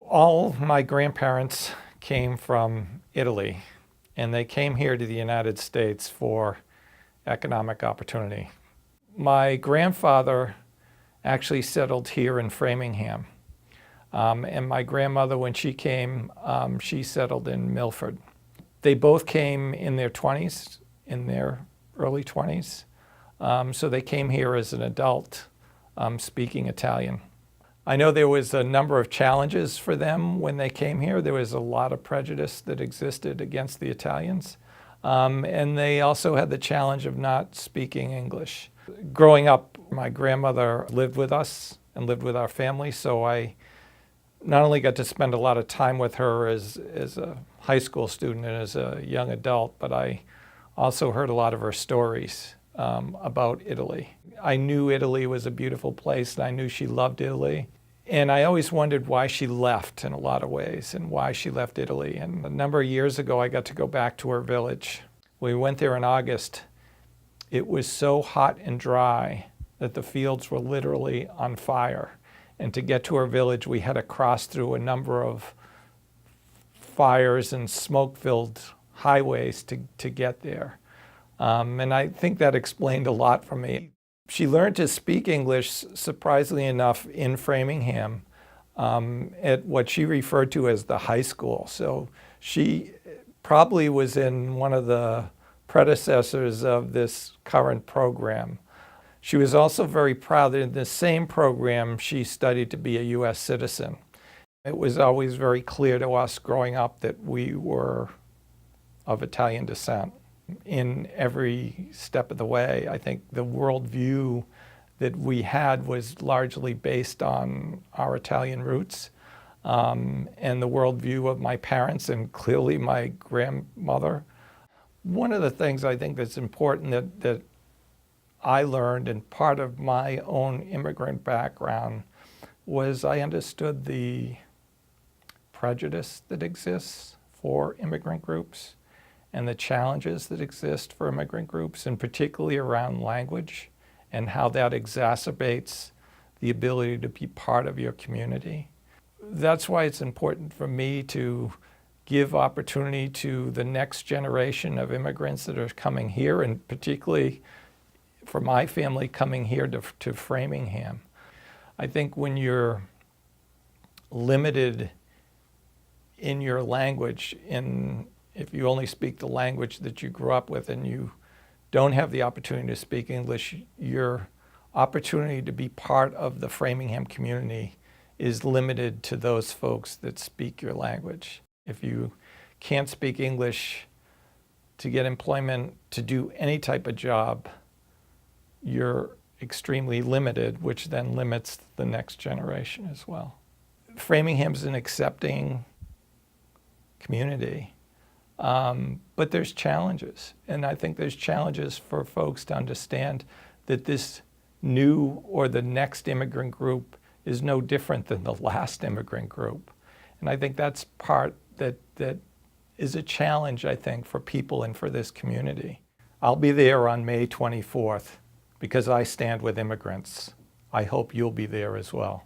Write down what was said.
All my grandparents came from Italy, and they came here to the United States for economic opportunity. My grandfather actually settled here in Framingham, and my grandmother, when she came, she settled in Milford. They both came in their 20s, in their early 20s, so they came here as an adult speaking Italian. I know there was a number of challenges for them when they came here. There was a lot of prejudice that existed against the Italians. And they also had the challenge of not speaking English. Growing up, my grandmother lived with us and lived with our family, so I not only got to spend a lot of time with her as a high school student and as a young adult, but I also heard a lot of her stories about Italy. I knew Italy was a beautiful place, and I knew she loved Italy. And I always wondered why she left in a lot of ways and why she left Italy. And a number of years ago, I got to go back to her village. We went there in August. It was so hot and dry that the fields were literally on fire. And to get to her village, we had to cross through a number of fires and smoke-filled highways to get there. And I think that explained a lot for me. She learned to speak English, surprisingly enough, in Framingham at what she referred to as the high school. So she probably was in one of the predecessors of this current program. She was also very proud that in the same program she studied to be a U.S. citizen. It was always very clear to us growing up that we were of Italian descent. In every step of the way, I think the worldview that we had was largely based on our Italian roots, and the worldview of my parents and clearly my grandmother. One of the things I think that's important that I learned, and part of my own immigrant background, was I understood the prejudice that exists for immigrant groups and the challenges that exist for immigrant groups, and particularly around language and how that exacerbates the ability to be part of your community. That's why it's important for me to give opportunity to the next generation of immigrants that are coming here, and particularly for my family coming here to Framingham. I think when you're limited in your language, if you only speak the language that you grew up with and you don't have the opportunity to speak English, your opportunity to be part of the Framingham community is limited to those folks that speak your language. If you can't speak English to get employment, to do any type of job, you're extremely limited, which then limits the next generation as well. Framingham's an accepting community. But there's challenges, and I think there's challenges for folks to understand that this new or the next immigrant group is no different than the last immigrant group. And I think that's part that is a challenge, I think, for people and for this community. I'll be there on May 24th because I stand with immigrants. I hope you'll be there as well.